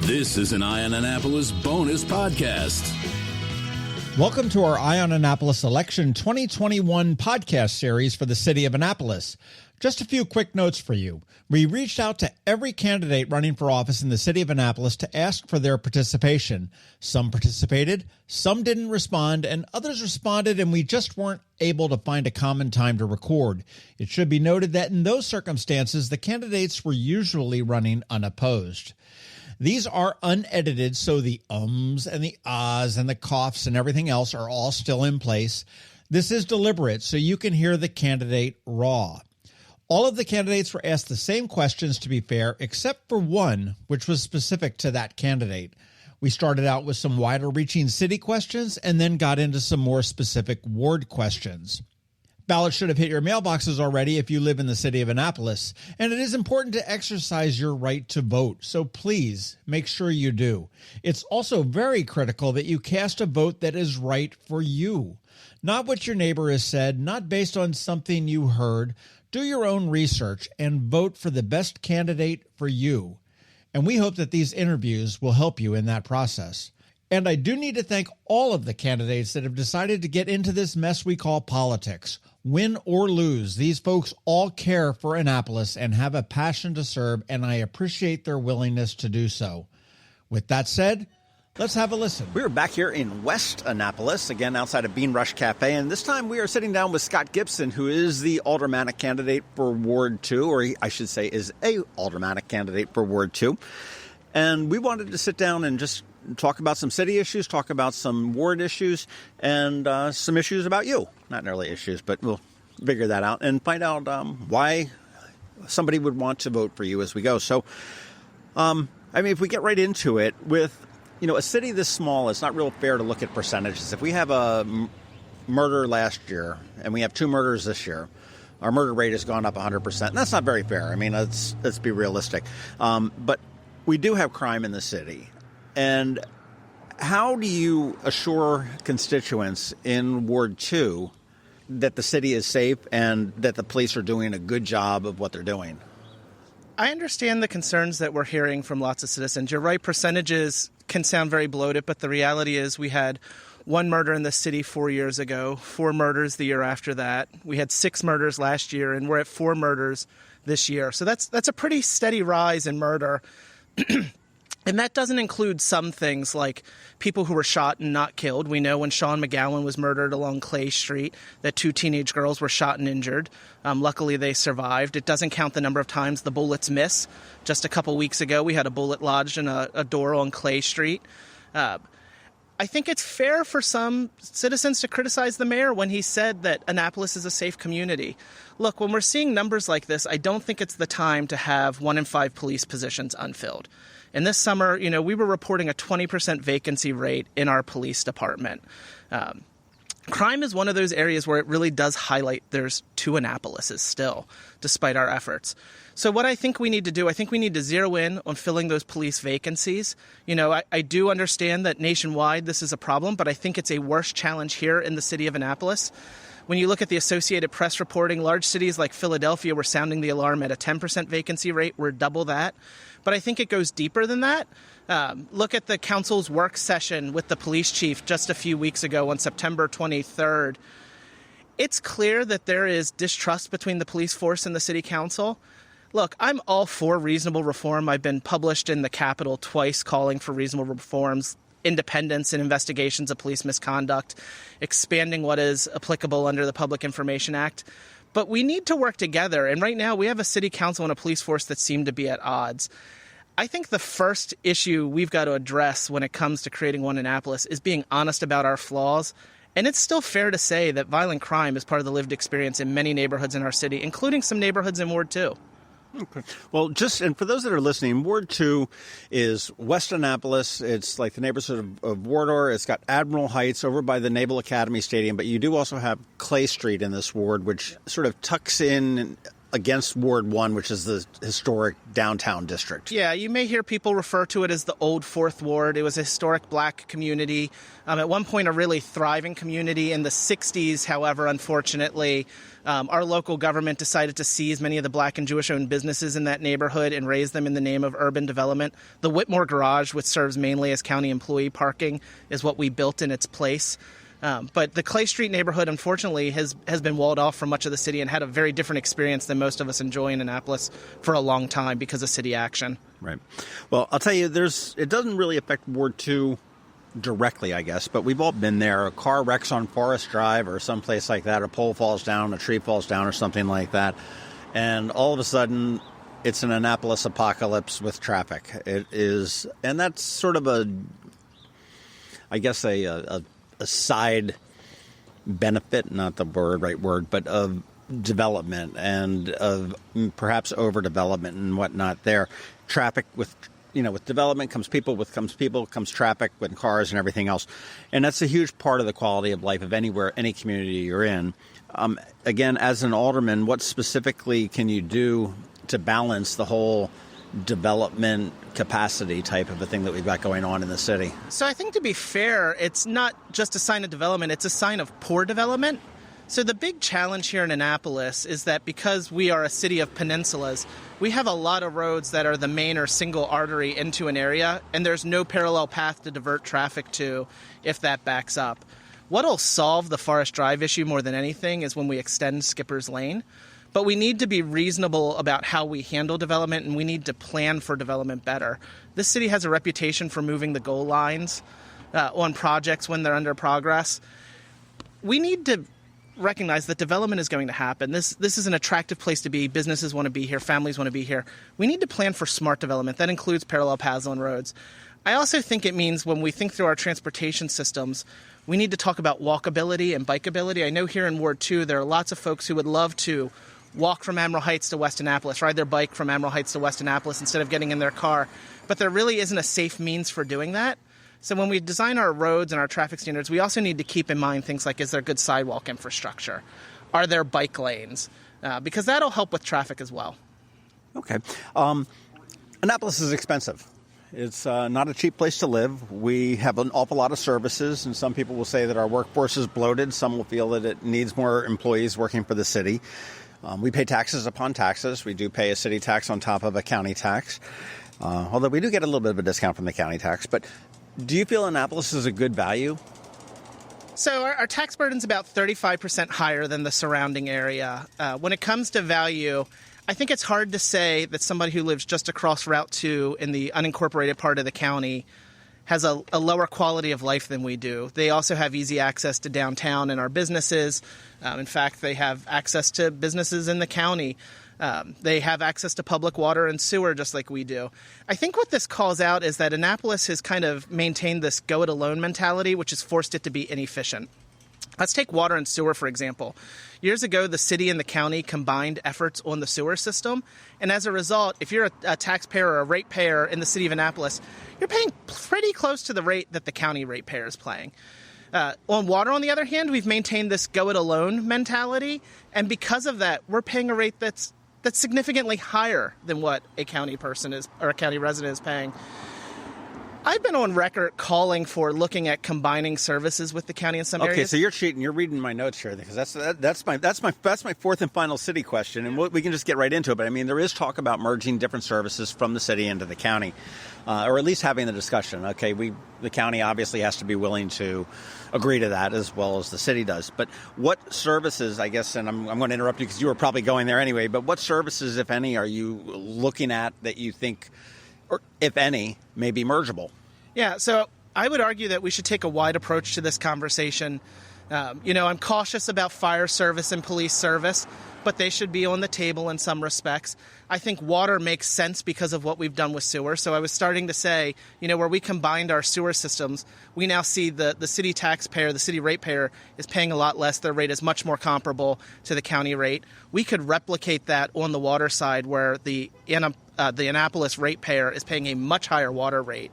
This is an Eye on Annapolis bonus podcast. Welcome to our Eye on Annapolis Election 2021 podcast series for the city of Annapolis. Just a few quick notes for you. We reached out to every candidate running for office in the city of Annapolis to ask for their participation. Some participated, some didn't respond, and others responded, and we just weren't able to find a common time to record. It should be noted that in those circumstances, the candidates were usually running unopposed. These are unedited, so the ums and the ahs and the coughs and everything else are all still in place. This is deliberate, so you can hear the candidate raw. All of the candidates were asked the same questions, to be fair, except for one, which was specific to that candidate. We started out with some wider-reaching city questions and then got into some more specific ward questions. Ballots should have hit your mailboxes already if you live in the city of Annapolis, and it is important to exercise your right to vote, so please make sure you do. It's also very critical that you cast a vote that is right for you. Not what your neighbor has said, not based on something you heard. Do your own research and vote for the best candidate for you. And we hope that these interviews will help you in that process. And I do need to thank all of the candidates that have decided to get into this mess we call politics. Win or lose, these folks all care for Annapolis and have a passion to serve, and I appreciate their willingness to do so. With that said, let's have a listen. We're back here in West Annapolis, again outside of Bean Rush Cafe, and this time we are sitting down with Scott Gibson, who is the aldermanic candidate for Ward 2, or I should say is a aldermanic candidate for Ward 2. And we wanted to sit down and just talk about some city issues, talk about some ward issues, and some issues about you. Not nearly issues, but we'll figure that out and find out why somebody would want to vote for you as we go. So, if we get right into it, with a city this small, it's not real fair to look at percentages. If we have a murder last year and we have 2 murders this year, our murder rate has gone up 100%. And that's not very fair. Let's be realistic. But we do have crime in the city. And how do you assure constituents in Ward 2 that the city is safe and that the police are doing a good job of what they're doing? I understand the concerns that we're hearing from lots of citizens. You're right, percentages can sound very bloated, but the reality is we had 1 murder in the city 4 years ago, 4 murders the year after that. We had 6 murders last year, and we're at 4 murders this year. So that's a pretty steady rise in murder. And that doesn't include some things like people who were shot and not killed. We know when Sean McGowan was murdered along Clay Street that 2 teenage girls were shot and injured. Luckily, they survived. It doesn't count the number of times the bullets miss. Just a couple weeks ago, we had a bullet lodged in a door on Clay Street. I think it's fair for some citizens to criticize the mayor when he said that Annapolis is a safe community. Look, when we're seeing numbers like this, I don't think it's the time to have 1 in 5 police positions unfilled. And this summer, we were reporting a 20% vacancy rate in our police department. Crime is one of those areas where it really does highlight there's 2 Annapolises still, despite our efforts. So what I think we need to do, I think we need to zero in on filling those police vacancies. I do understand that nationwide this is a problem, but I think it's a worse challenge here in the city of Annapolis. When you look at the Associated Press reporting, large cities like Philadelphia were sounding the alarm at a 10% vacancy rate. We're double that. But I think it goes deeper than that. Look at the council's work session with the police chief just a few weeks ago on September 23rd. It's clear that there is distrust between the police force and the city council. Look, I'm all for reasonable reform. I've been published in the Capitol twice calling for reasonable reforms, independence in investigations of police misconduct, expanding what is applicable under the Public Information Act. But we need to work together. And right now we have a city council and a police force that seem to be at odds. I think the first issue we've got to address when it comes to creating one Annapolis is being honest about our flaws. And it's still fair to say that violent crime is part of the lived experience in many neighborhoods in our city, including some neighborhoods in Ward 2. Okay. Well, and for those that are listening, Ward 2 is West Annapolis. It's like the neighborhood of Wardour. It's got Admiral Heights over by the Naval Academy Stadium, but you do also have Clay Street in this ward, which sort of tucks in against Ward 1, which is the historic downtown district. Yeah, you may hear people refer to it as the old Fourth Ward. It was a historic black community. At one point, a really thriving community. In the 60s, however, unfortunately, our local government decided to seize many of the black and Jewish-owned businesses in that neighborhood and raise them in the name of urban development. The Whitmore Garage, which serves mainly as county employee parking, is what we built in its place. But the Clay Street neighborhood, unfortunately, has been walled off from much of the city and had a very different experience than most of us enjoy in Annapolis for a long time because of city action. Right. Well, I'll tell you, it doesn't really affect Ward 2 directly, I guess, but we've all been there. A car wrecks on Forest Drive or someplace like that, a pole falls down, a tree falls down or something like that, and all of a sudden it's an Annapolis apocalypse with traffic. It is, and that's sort of a side benefit, not the right word, but of development and of perhaps overdevelopment and whatnot there. Traffic with development comes people, comes traffic with cars and everything else. And that's a huge part of the quality of life of any community you're in. Again, as an alderman, what specifically can you do to balance the whole development capacity type of a thing that we've got going on in the city? So I think, to be fair, it's not just a sign of development, it's a sign of poor development. So the big challenge here in Annapolis is that because we are a city of peninsulas, we have a lot of roads that are the main or single artery into an area, and there's no parallel path to divert traffic to if that backs up. What'll solve the Forest Drive issue more than anything is when we extend Skipper's Lane. But we need to be reasonable about how we handle development, and we need to plan for development better. This city has a reputation for moving the goal lines on projects when they're under progress. We need to recognize that development is going to happen. This is an attractive place to be. Businesses want to be here. Families want to be here. We need to plan for smart development. That includes parallel paths on roads. I also think it means when we think through our transportation systems, we need to talk about walkability and bikeability. I know here in Ward 2 there are lots of folks who would love to walk from Admiral Heights to West Annapolis, ride their bike from Admiral Heights to West Annapolis instead of getting in their car. But there really isn't a safe means for doing that. So when we design our roads and our traffic standards, we also need to keep in mind things like, is there good sidewalk infrastructure? Are there bike lanes? Because that'll help with traffic as well. Okay. Annapolis is expensive. It's not a cheap place to live. We have an awful lot of services, and some people will say that our workforce is bloated. Some will feel that it needs more employees working for the city. We pay taxes upon taxes. We do pay a city tax on top of a county tax, although we do get a little bit of a discount from the county tax. But do you feel Annapolis is a good value? So our tax burden is about 35% higher than the surrounding area. When it comes to value, I think it's hard to say that somebody who lives just across Route 2 in the unincorporated part of the county has a lower quality of life than we do. They also have easy access to downtown and our businesses. In fact, they have access to businesses in the county. They have access to public water and sewer just like we do. I think what this calls out is that Annapolis has kind of maintained this go-it-alone mentality, which has forced it to be inefficient. Let's take water and sewer, for example. Years ago, the city and the county combined efforts on the sewer system. And as a result, if you're a taxpayer or a ratepayer in the city of Annapolis, you're paying pretty close to the rate that the county ratepayer is paying. On water, on the other hand, we've maintained this go-it-alone mentality. And because of that, we're paying a rate that's significantly higher than what a county person is or a county resident is paying. I've been on record calling for looking at combining services with the county in some areas. Okay, so you're cheating. You're reading my notes here because that's my fourth and final city question, and we can just get right into it. But I mean, there is talk about merging different services from the city into the county, or at least having the discussion. Okay, the county obviously has to be willing to agree to that as well as the city does. But what services, I guess, and I'm going to interrupt you because you were probably going there anyway. But what services, if any, are you looking at that you think, or if any, may be mergeable? Yeah, so I would argue that we should take a wide approach to this conversation. I'm cautious about fire service and police service, but they should be on the table in some respects. I think water makes sense because of what we've done with sewer. So I was starting to say, where we combined our sewer systems, we now see the city taxpayer, the city ratepayer, is paying a lot less. Their rate is much more comparable to the county rate. We could replicate that on the water side where the Annapolis ratepayer is paying a much higher water rate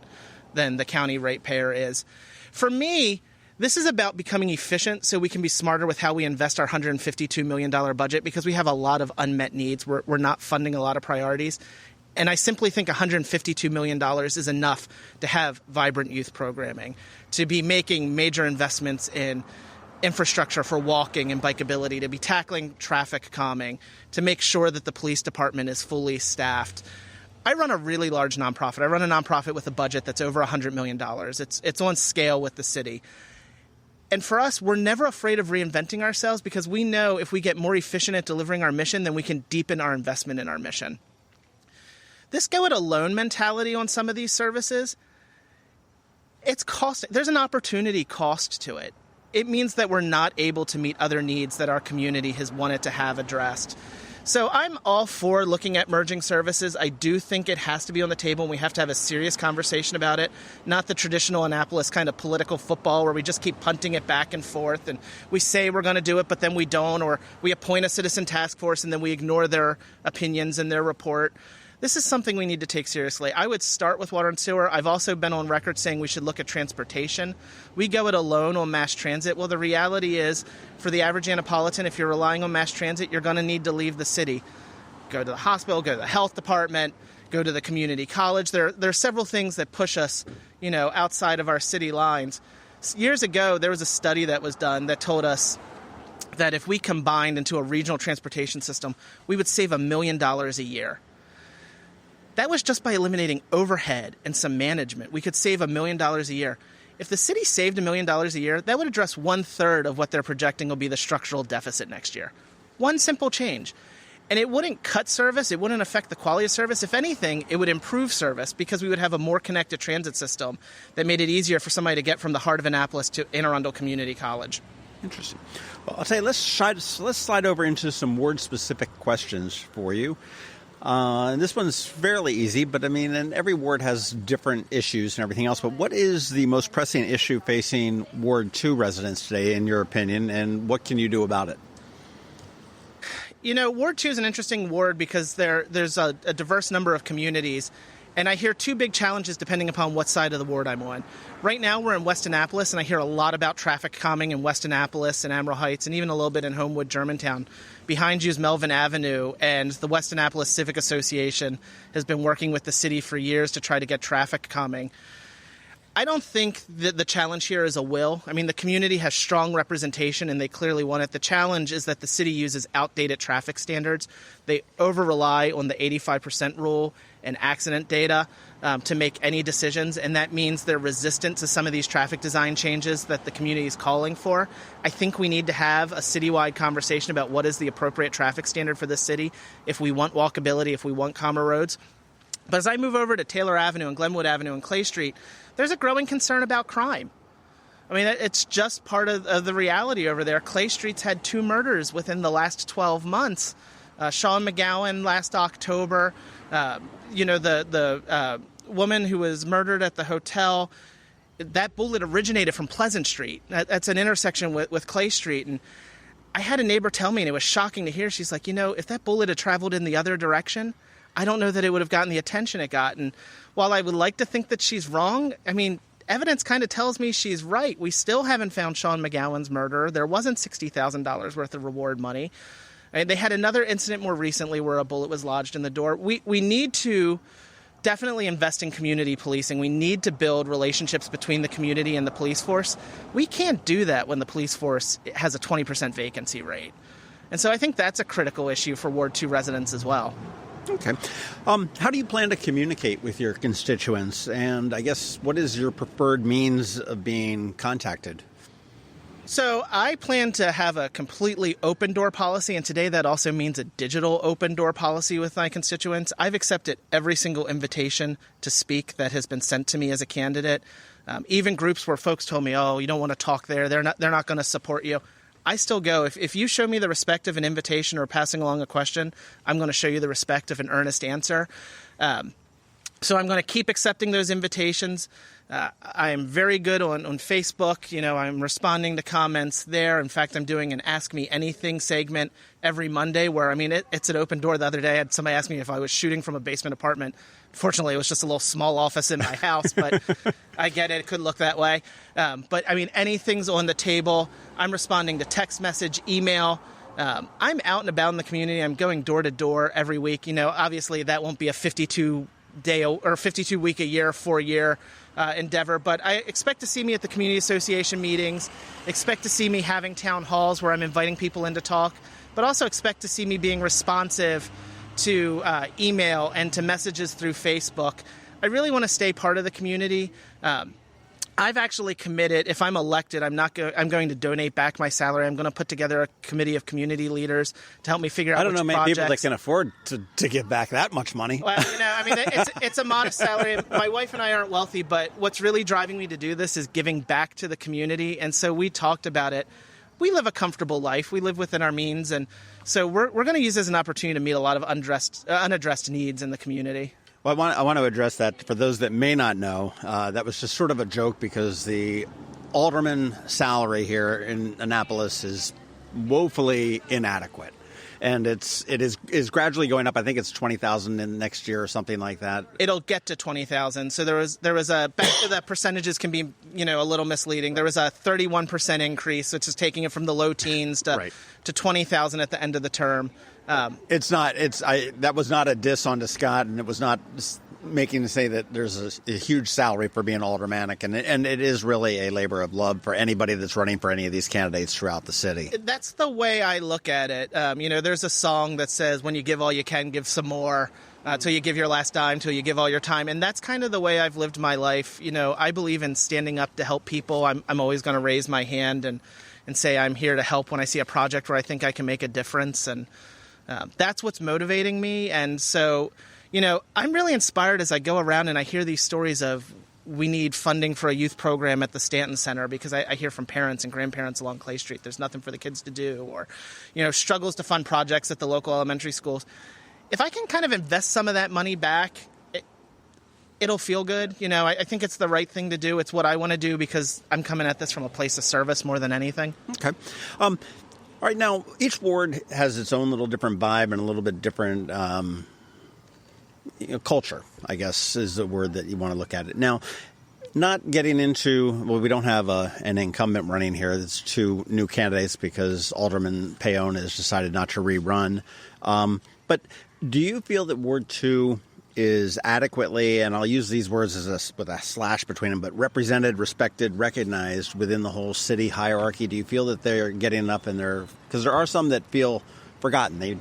than the county ratepayer is. For me, This is about becoming efficient so we can be smarter with how we invest our $152 million budget, because we have a lot of unmet needs. We're not funding a lot of priorities. And I simply think $152 million is enough to have vibrant youth programming, to be making major investments in infrastructure for walking and bikeability, to be tackling traffic calming, to make sure that the police department is fully staffed. I run a really large nonprofit. I run a nonprofit with a budget that's over $100 million. It's on scale with the city. And for us, we're never afraid of reinventing ourselves, because we know if we get more efficient at delivering our mission, then we can deepen our investment in our mission. This go-it-alone mentality on some of these services, it's costing. There's an opportunity cost to it. It means that we're not able to meet other needs that our community has wanted to have addressed. So I'm all for looking at merging services. I do think it has to be on the table, and we have to have a serious conversation about it, not the traditional Annapolis kind of political football where we just keep punting it back and forth, and we say we're going to do it, but then we don't, or we appoint a citizen task force and then we ignore their opinions and their report. This is something we need to take seriously. I would start with water and sewer. I've also been on record saying we should look at transportation. We go it alone on mass transit. Well, the reality is, for the average Annapolitan, if you're relying on mass transit, you're going to need to leave the city. Go to the hospital, go to the health department, go to the community college. There are several things that push us, outside of our city lines. Years ago, there was a study that was done that told us that if we combined into a regional transportation system, we would save $1 million a year. That was just by eliminating overhead and some management. We could save $1 million a year. If the city saved $1 million a year, that would address 1/3 of what they're projecting will be the structural deficit next year. One simple change. And it wouldn't cut service. It wouldn't affect the quality of service. If anything, it would improve service, because we would have a more connected transit system that made it easier for somebody to get from the heart of Annapolis to Anne Arundel Community College. Interesting. Well, I'll tell you, let's slide over into some ward-specific questions for you. And this one's fairly easy, but and every ward has different issues and everything else. But what is the most pressing issue facing Ward 2 residents today, in your opinion, and what can you do about it? Ward 2 is an interesting ward because there's a diverse number of communities. And I hear two big challenges depending upon what side of the ward I'm on. Right now, we're in West Annapolis, and I hear a lot about traffic calming in West Annapolis and Amarillo Heights, and even a little bit in Homewood, Germantown. Behind you is Melvin Avenue, and the West Annapolis Civic Association has been working with the city for years to try to get traffic calming. I don't think that the challenge here is a will. The community has strong representation, and they clearly want it. The challenge is that the city uses outdated traffic standards. They over-rely on the 85% rule and accident data to make any decisions, and that means they're resistant to some of these traffic design changes that the community is calling for. I think we need to have a citywide conversation about what is the appropriate traffic standard for this city if we want walkability, if we want calmer roads. But as I move over to Taylor Avenue and Glenwood Avenue and Clay Street, there's a growing concern about crime. It's just part of the reality over there. Clay Street's had 2 murders within the last 12 months. Sean McGowan last October, the woman who was murdered at the hotel, that bullet originated from Pleasant Street. That's an intersection with Clay Street. And I had a neighbor tell me, and it was shocking to hear, she's like, if that bullet had traveled in the other direction, I don't know that it would have gotten the attention it got. And while I would like to think that she's wrong, evidence kind of tells me she's right. We still haven't found Sean McGowan's murderer. There wasn't $60,000 worth of reward money. They had another incident more recently where a bullet was lodged in the door. We need to definitely invest in community policing. We need to build relationships between the community and the police force. We can't do that when the police force has a 20% vacancy rate. And so I think that's a critical issue for Ward 2 residents as well. Okay. How do you plan to communicate with your constituents? And I guess, what is your preferred means of being contacted? So I plan to have a completely open door policy, and today that also means a digital open door policy with my constituents. I've accepted every single invitation to speak that has been sent to me as a candidate. Even groups where folks told me, "Oh, you don't want to talk there. They're not going to support you." I still go. If you show me the respect of an invitation or passing along a question, I'm going to show you the respect of an earnest answer. So I'm going to keep accepting those invitations. I am very good on Facebook. I'm responding to comments there. In fact, I'm doing an Ask Me Anything segment every Monday where, it's an open door. The other day, I had somebody ask me if I was shooting from a basement apartment. Fortunately, it was just a little small office in my house, but I get it. It could look that way. But anything's on the table. I'm responding to text message, email. I'm out and about in the community. I'm going door to door every week. Obviously, that won't be a 52-day or 52-week a year, 4-year endeavor, but I expect to see me at the community association meetings, expect to see me having town halls where I'm inviting people in to talk, but also expect to see me being responsive to email and to messages through Facebook. I really want to stay part of the community. I've actually committed, if I'm elected, I'm going to donate back my salary. I'm going to put together a committee of community leaders to help me figure out I don't know many projects. people that can afford to give back that much money. Well, it's a modest salary. My wife and I aren't wealthy, but what's really driving me to do this is giving back to the community. And so we talked about it. We live a comfortable life. We live within our means. And so we're going to use this as an opportunity to meet a lot of unaddressed needs in the community. Well, I want to address that for those that may not know. That was just sort of a joke because the alderman salary here in Annapolis is woefully inadequate, and it is gradually going up. I think it's $20,000 in next year or something like that. It'll get to $20,000. So there was a back to the percentages can be a little misleading. There was a 31% increase, which is taking it from the low teens to $20,000 at the end of the term. That was not a diss onto Scott, and it was not making to say that there's a huge salary for being aldermanic, and it is really a labor of love for anybody that's running for any of these candidates throughout the city. That's the way I look at it. There's a song that says, when you give all you can, give some more, till you give your last dime, till you give all your time. And that's kind of the way I've lived my life. I believe in standing up to help people. I'm always going to raise my hand and say I'm here to help when I see a project where I think I can make a difference. And that's what's motivating me. And so, I'm really inspired as I go around and I hear these stories of we need funding for a youth program at the Stanton Center, because I hear from parents and grandparents along Clay Street there's nothing for the kids to do, or, struggles to fund projects at the local elementary schools. If I can kind of invest some of that money back, it'll feel good. I think it's the right thing to do. It's what I want to do because I'm coming at this from a place of service more than anything. Okay. All right, now, each ward has its own little different vibe and a little bit different culture, I guess, is the word that you want to look at it. Now, not getting into, we don't have an incumbent running here. It's two new candidates because Alderman Paone has decided not to rerun. But do you feel that Ward 2 is adequately, and I'll use these words with a slash between them, but represented, respected, recognized within the whole city hierarchy? Do you feel that they're getting up in their, because there are some that feel forgotten.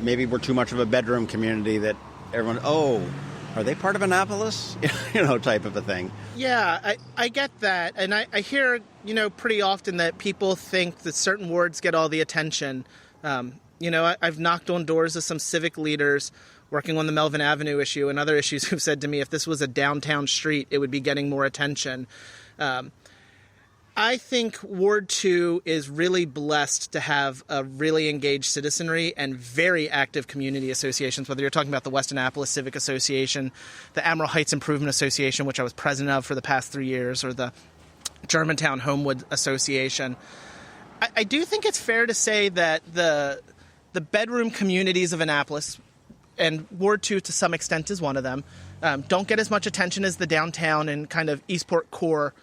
Maybe we're too much of a bedroom community that everyone, are they part of Annapolis? Type of a thing. Yeah, I get that. And I hear, pretty often that people think that certain wards get all the attention. I've knocked on doors of some civic leaders working on the Melvin Avenue issue and other issues who've said to me, if this was a downtown street, it would be getting more attention. I think Ward 2 is really blessed to have a really engaged citizenry and very active community associations, whether you're talking about the West Annapolis Civic Association, the Amarillo Heights Improvement Association, which I was president of for the past 3 years, or the Germantown Homewood Association. I do think it's fair to say that the bedroom communities of Annapolis, and Ward 2 to some extent is one of them, don't get as much attention as the downtown and kind of Eastport core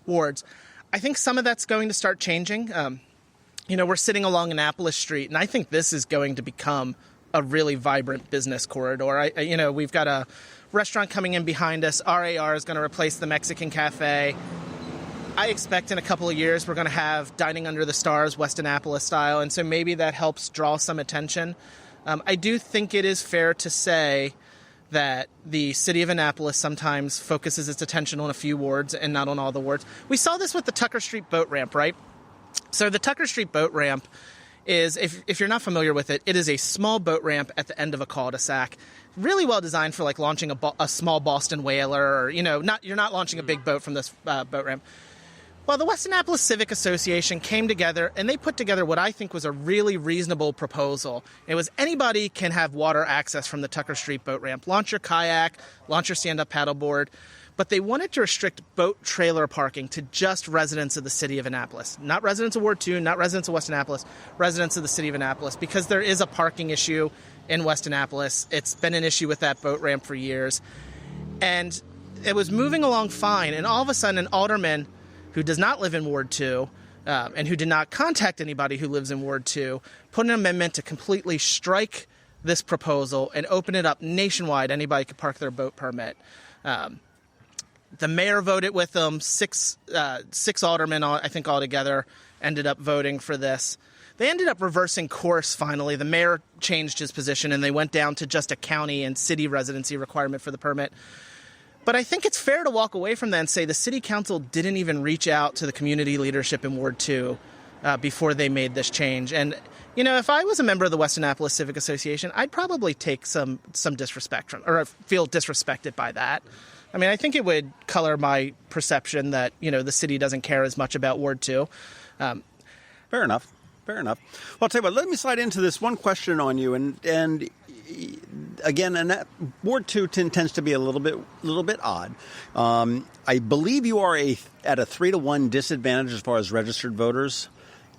wards. I think some of that's going to start changing. We're sitting along Annapolis Street, and I think this is going to become a really vibrant business corridor. We've got a restaurant coming in behind us. RAR is going to replace the Mexican Cafe. I expect in a couple of years we're going to have Dining Under the Stars, West Annapolis style, and so maybe that helps draw some attention. I do think it is fair to say that the city of Annapolis sometimes focuses its attention on a few wards and not on all the wards. We saw this with the Tucker Street boat ramp, right? So the Tucker Street boat ramp is, if you're not familiar with it, it is a small boat ramp at the end of a cul-de-sac. Really well designed for like launching a small Boston whaler, or you're not launching a big boat from this boat ramp. Well, the West Annapolis Civic Association came together, and they put together what I think was a really reasonable proposal. It was anybody can have water access from the Tucker Street boat ramp. Launch your kayak, launch your stand-up paddleboard. But they wanted to restrict boat trailer parking to just residents of the city of Annapolis. Not residents of Ward 2, not residents of West Annapolis, residents of the city of Annapolis, because there is a parking issue in West Annapolis. It's been an issue with that boat ramp for years. And it was moving along fine, and all of a sudden an alderman who does not live in Ward 2 and who did not contact anybody who lives in Ward 2 put an amendment to completely strike this proposal and open it up nationwide. Anybody could park their boat permit. The mayor voted with them. Six aldermen, I think, altogether ended up voting for this. They ended up reversing course finally. The mayor changed his position, and they went down to just a county and city residency requirement for the permit. But I think it's fair to walk away from that and say the city council didn't even reach out to the community leadership in Ward 2 before they made this change. And, you know, if I was a member of the West Annapolis Civic Association, I'd probably take some disrespect from, or feel disrespected by that. I mean, I think it would color my perception that, you know, the city doesn't care as much about Ward 2. Fair enough. Well, I'll tell you what, let me slide into this one question on you. And again, Ward 2 tends to be a little bit odd. I believe you are at a 3-to-1 disadvantage as far as registered voters.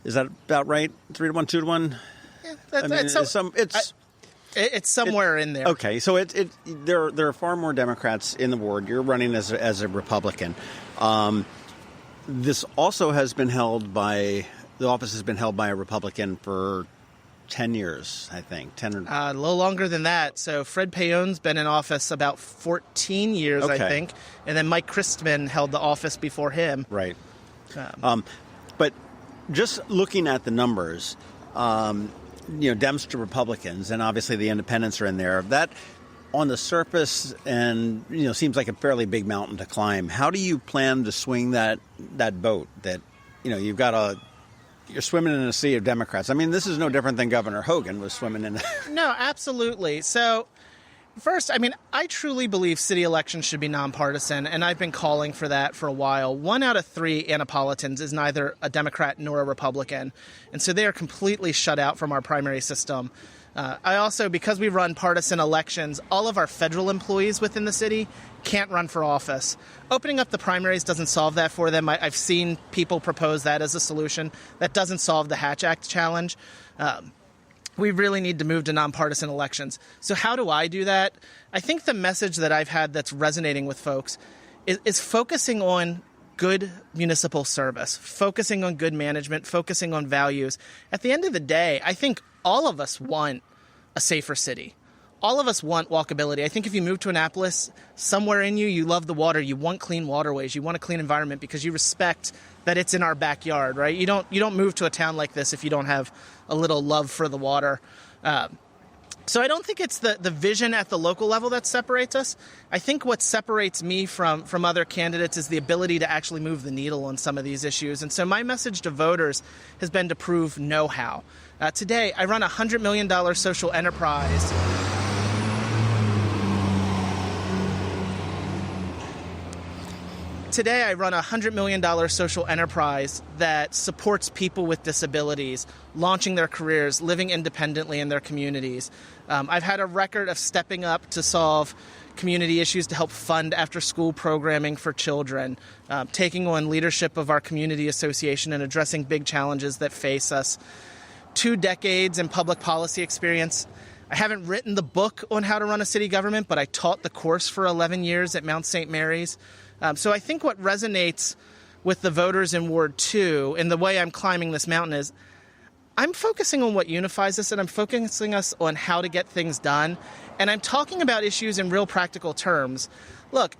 Is that about right? 3-to-1, 2-to-1? Yeah, it's somewhere in there. Okay, so there are far more Democrats in the ward. You're running as a Republican. This also has been held by the office has been held by a Republican for 10 years, I think. A little longer than that. So Fred Payone's been in office about 14 years, okay. I think. And then Mike Christman held the office before him. Right. But just looking at the numbers, Dems to Republicans, and obviously the independents are in there, that on the surface and, seems like a fairly big mountain to climb. How do you plan to swing that boat that, you're swimming in a sea of Democrats? I mean, this is no different than Governor Hogan was swimming in. No, absolutely. So first, I truly believe city elections should be nonpartisan, and I've been calling for that for a while. 1 out of 3 Annapolitans is neither a Democrat nor a Republican, and so they are completely shut out from our primary system. I also, because we run partisan elections, all of our federal employees within the city can't run for office. Opening up the primaries doesn't solve that for them. I've seen people propose that as a solution. That doesn't solve the Hatch Act challenge. We really need to move to nonpartisan elections. So how do I do that? I think the message that I've had that's resonating with folks is focusing on good municipal service, focusing on good management, focusing on values. At the end of the day, I think all of us want a safer city. All of us want walkability. I think if you move to Annapolis, somewhere in you love the water. You want clean waterways. You want a clean environment because you respect that it's in our backyard, right? You don't move to a town like this if you don't have a little love for the water. So I don't think it's the vision at the local level that separates us. I think what separates me from other candidates is the ability to actually move the needle on some of these issues. And so my message to voters has been to prove know-how. Today, I run a $100 million social enterprise. Today, I run a $100 million social enterprise that supports people with disabilities, launching their careers, living independently in their communities. I've had a record of stepping up to solve community issues to help fund after-school programming for children, taking on leadership of our community association and addressing big challenges that face us. 2 decades in public policy experience. I haven't written the book on how to run a city government, but I taught the course for 11 years at Mount St. Mary's. So I think what resonates with the voters in Ward 2 and the way I'm climbing this mountain is I'm focusing on what unifies us, and I'm focusing us on how to get things done. And I'm talking about issues in real practical terms. Look,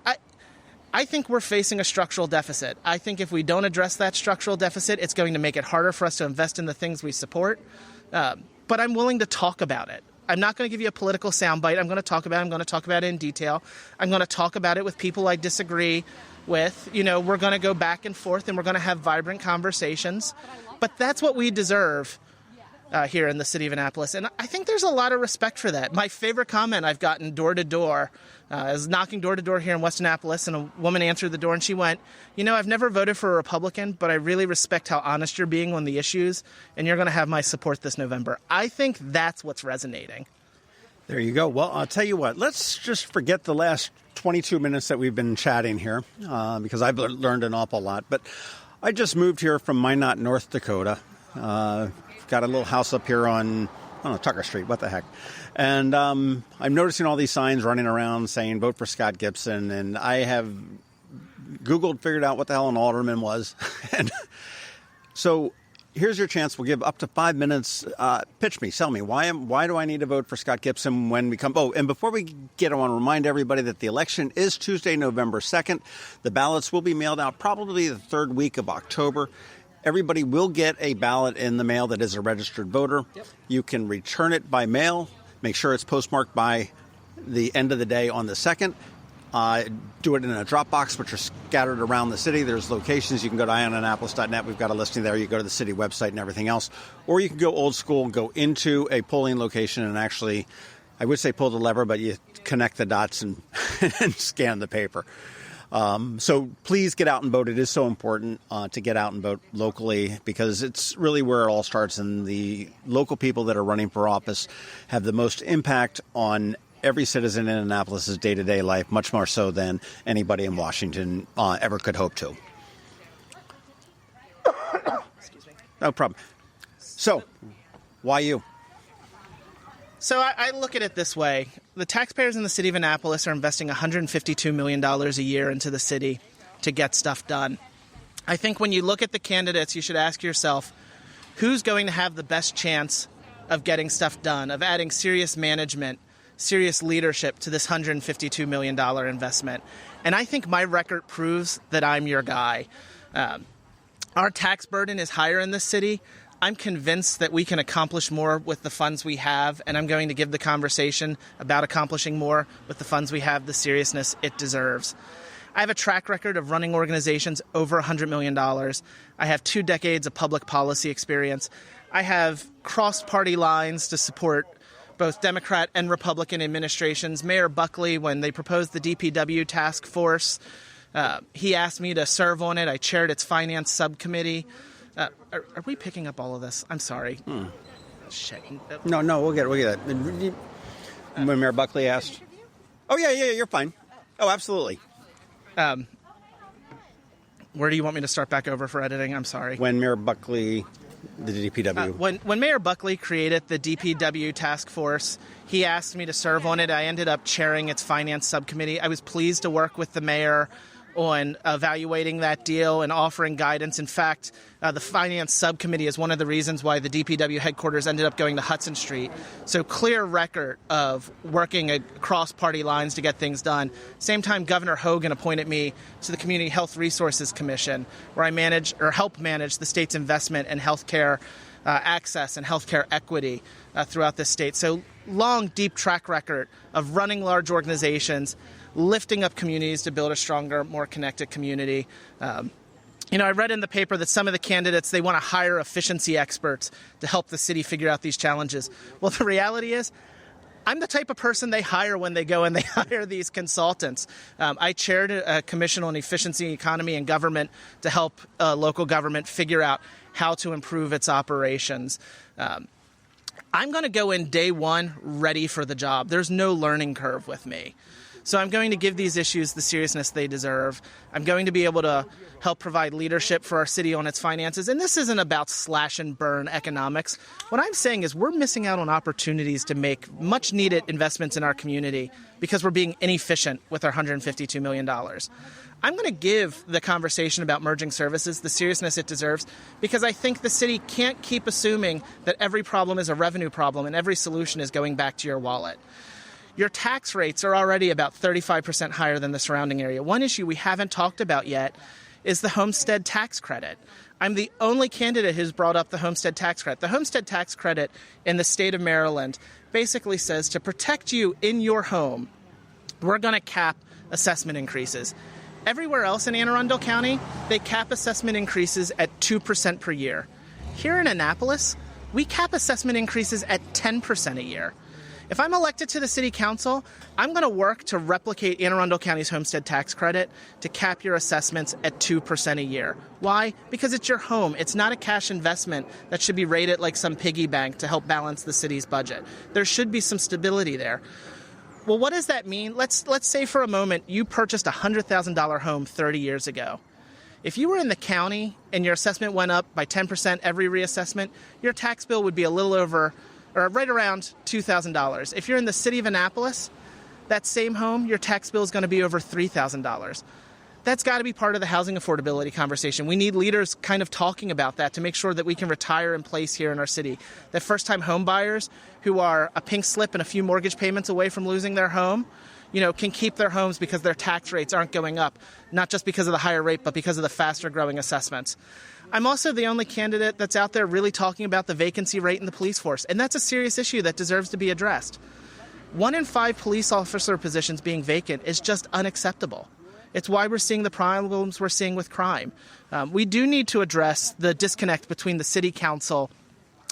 I think we're facing a structural deficit. I think if we don't address that structural deficit, it's going to make it harder for us to invest in the things we support. But I'm willing to talk about it. I'm not going to give you a political soundbite. I'm going to talk about it. I'm going to talk about it in detail. I'm going to talk about it with people I disagree with. We're going to go back and forth, and we're going to have vibrant conversations. But that's what we deserve here in the city of Annapolis. And I think there's a lot of respect for that. My favorite comment I've gotten door to door is knocking door to door here in West Annapolis, and a woman answered the door and she went, I've never voted for a Republican, but I really respect how honest you're being on the issues, and you're going to have my support this November. I think that's what's resonating. There you go. Well, I'll tell you what, let's just forget the last 22 minutes that we've been chatting here because I've learned an awful lot. But I just moved here from Minot, North Dakota. Got a little house up here on, Tucker Street. What the heck? And I'm noticing all these signs running around saying vote for Scott Gibson. And I have Googled, figured out what the hell an alderman was. And so here's your chance. We'll give up to 5 minutes. Pitch me. Sell me. Why do I need to vote for Scott Gibson when we come? Oh, and before we get, I want to remind everybody that the election is Tuesday, November 2nd. The ballots will be mailed out probably the third week of October. Everybody will get a ballot in the mail that is a registered voter. Yep. You can return it by mail. Make sure it's postmarked by the end of the day on the 2nd. Do it in a drop box, which are scattered around the city. There's locations. You can go to ionannapolis.net. We've got a listing there. You go to the city website and everything else. Or you can go old school and go into a polling location and actually, I would say pull the lever, but you connect the dots and, and scan the paper. So please get out and vote. It is so important to get out and vote locally because it's really where it all starts. And the local people that are running for office have the most impact on every citizen in Annapolis' day-to-day life, much more so than anybody in Washington ever could hope to. Excuse me. No problem. So, why you? So I look at it this way. The taxpayers in the city of Annapolis are investing $152 million a year into the city to get stuff done. I think when you look at the candidates, you should ask yourself, who's going to have the best chance of getting stuff done, of adding serious management, serious leadership to this $152 million investment? And I think my record proves that I'm your guy. Our tax burden is higher in this city. I'm convinced that we can accomplish more with the funds we have, and I'm going to give the conversation about accomplishing more with the funds we have the seriousness it deserves. I have a track record of running organizations over $100 million. I have 2 decades of public policy experience. I have crossed party lines to support both Democrat and Republican administrations. Mayor Buckley, when they proposed the DPW task force, he asked me to serve on it. I chaired its finance subcommittee. Are we picking up all of this? I'm sorry. Shit. No, we'll get it. When Mayor Buckley asked. Oh, yeah, you're fine. Oh, absolutely. Where do you want me to start back over for editing? I'm sorry. When Mayor Buckley, the DPW. When Mayor Buckley created the DPW task force, he asked me to serve on it. I ended up chairing its finance subcommittee. I was pleased to work with the mayor on evaluating that deal and offering guidance. In fact, the finance subcommittee is one of the reasons why the DPW headquarters ended up going to Hudson Street. So clear record of working across party lines to get things done. Same time, Governor Hogan appointed me to the Community Health Resources Commission, where I help manage the state's investment in healthcare access and healthcare equity throughout the state. So long, deep track record of running large organizations, lifting up communities to build a stronger, more connected community. I read in the paper that some of the candidates, they want to hire efficiency experts to help the city figure out these challenges. Well, the reality is, I'm the type of person they hire when they go and they hire these consultants. I chaired a commission on efficiency, economy, and government to help local government figure out how to improve its operations. I'm going to go in day one ready for the job. There's no learning curve with me. So I'm going to give these issues the seriousness they deserve. I'm going to be able to help provide leadership for our city on its finances. And this isn't about slash and burn economics. What I'm saying is we're missing out on opportunities to make much needed investments in our community because we're being inefficient with our $152 million. I'm going to give the conversation about merging services the seriousness it deserves because I think the city can't keep assuming that every problem is a revenue problem and every solution is going back to your wallet. Your tax rates are already about 35% higher than the surrounding area. One issue we haven't talked about yet is the Homestead Tax Credit. I'm the only candidate who's brought up the Homestead Tax Credit. The Homestead Tax Credit in the state of Maryland basically says to protect you in your home, we're going to cap assessment increases. Everywhere else in Anne Arundel County, they cap assessment increases at 2% per year. Here in Annapolis, we cap assessment increases at 10% a year. If I'm elected to the city council, I'm going to work to replicate Anne Arundel County's Homestead Tax Credit to cap your assessments at 2% a year. Why? Because it's your home. It's not a cash investment that should be rated like some piggy bank to help balance the city's budget. There should be some stability there. Well, what does that mean? Let's say for a moment you purchased a $100,000 home 30 years ago. If you were in the county and your assessment went up by 10% every reassessment, your tax bill would be a little over or right around $2,000. If you're in the city of Annapolis, that same home, your tax bill is going to be over $3,000. That's got to be part of the housing affordability conversation. We need leaders kind of talking about that to make sure that we can retire in place here in our city. That first-time home buyers who are a pink slip and a few mortgage payments away from losing their home, can keep their homes because their tax rates aren't going up, not just because of the higher rate, but because of the faster-growing assessments. I'm also the only candidate that's out there really talking about the vacancy rate in the police force, and that's a serious issue that deserves to be addressed. 1 in 5 police officer positions being vacant is just unacceptable. It's why we're seeing the problems we're seeing with crime. We do need to address the disconnect between the city council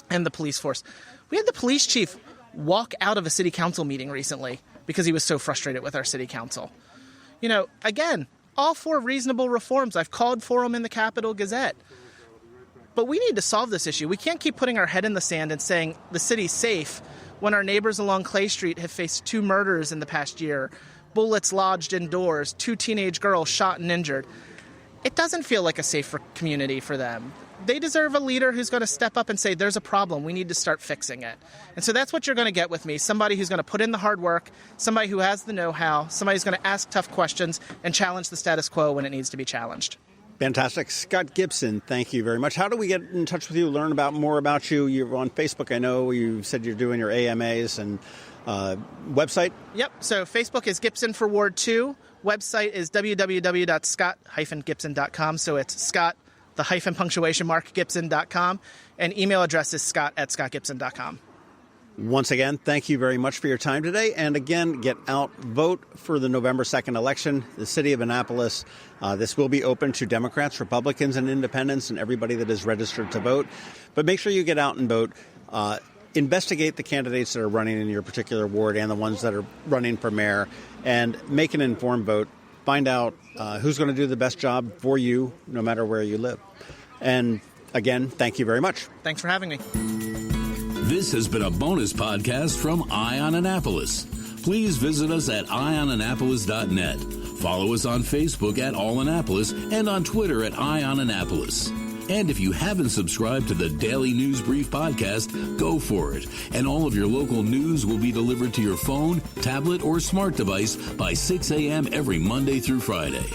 and the police force. We had the police chief walk out of a city council meeting recently because he was so frustrated with our city council. Again, all 4 reasonable reforms. I've called for them in the Capitol Gazette. But we need to solve this issue. We can't keep putting our head in the sand and saying the city's safe when our neighbors along Clay Street have faced 2 murders in the past year, bullets lodged indoors, 2 teenage girls shot and injured. It doesn't feel like a safer community for them. They deserve a leader who's going to step up and say, there's a problem, we need to start fixing it. And so that's what you're going to get with me, somebody who's going to put in the hard work, somebody who has the know-how, somebody who's going to ask tough questions and challenge the status quo when it needs to be challenged. Fantastic. Scott Gibson, thank you very much. How do we get in touch with you, learn more about you? You're on Facebook, I know. You said you're doing your AMAs and website? Yep. So Facebook is Gibson for Ward 2. Website is www.scott-gibson.com. So it's Scott, the hyphen punctuation mark, Gibson.com. And email address is scott@scottgibson.com. Once again, thank you very much for your time today. And again, get out, vote for the November 2nd election. The city of Annapolis, this will be open to Democrats, Republicans, and independents, and everybody that is registered to vote. But make sure you get out and vote. Investigate the candidates that are running in your particular ward and the ones that are running for mayor, and make an informed vote. Find out who's going to do the best job for you, no matter where you live. And again, thank you very much. Thanks for having me. This has been a bonus podcast from Eye on Annapolis. Please visit us at eyeonannapolis.net. Follow us on Facebook at All Annapolis and on Twitter at Eye on Annapolis. And if you haven't subscribed to the Daily News Brief podcast, go for it. And all of your local news will be delivered to your phone, tablet, or smart device by 6 a.m. every Monday through Friday.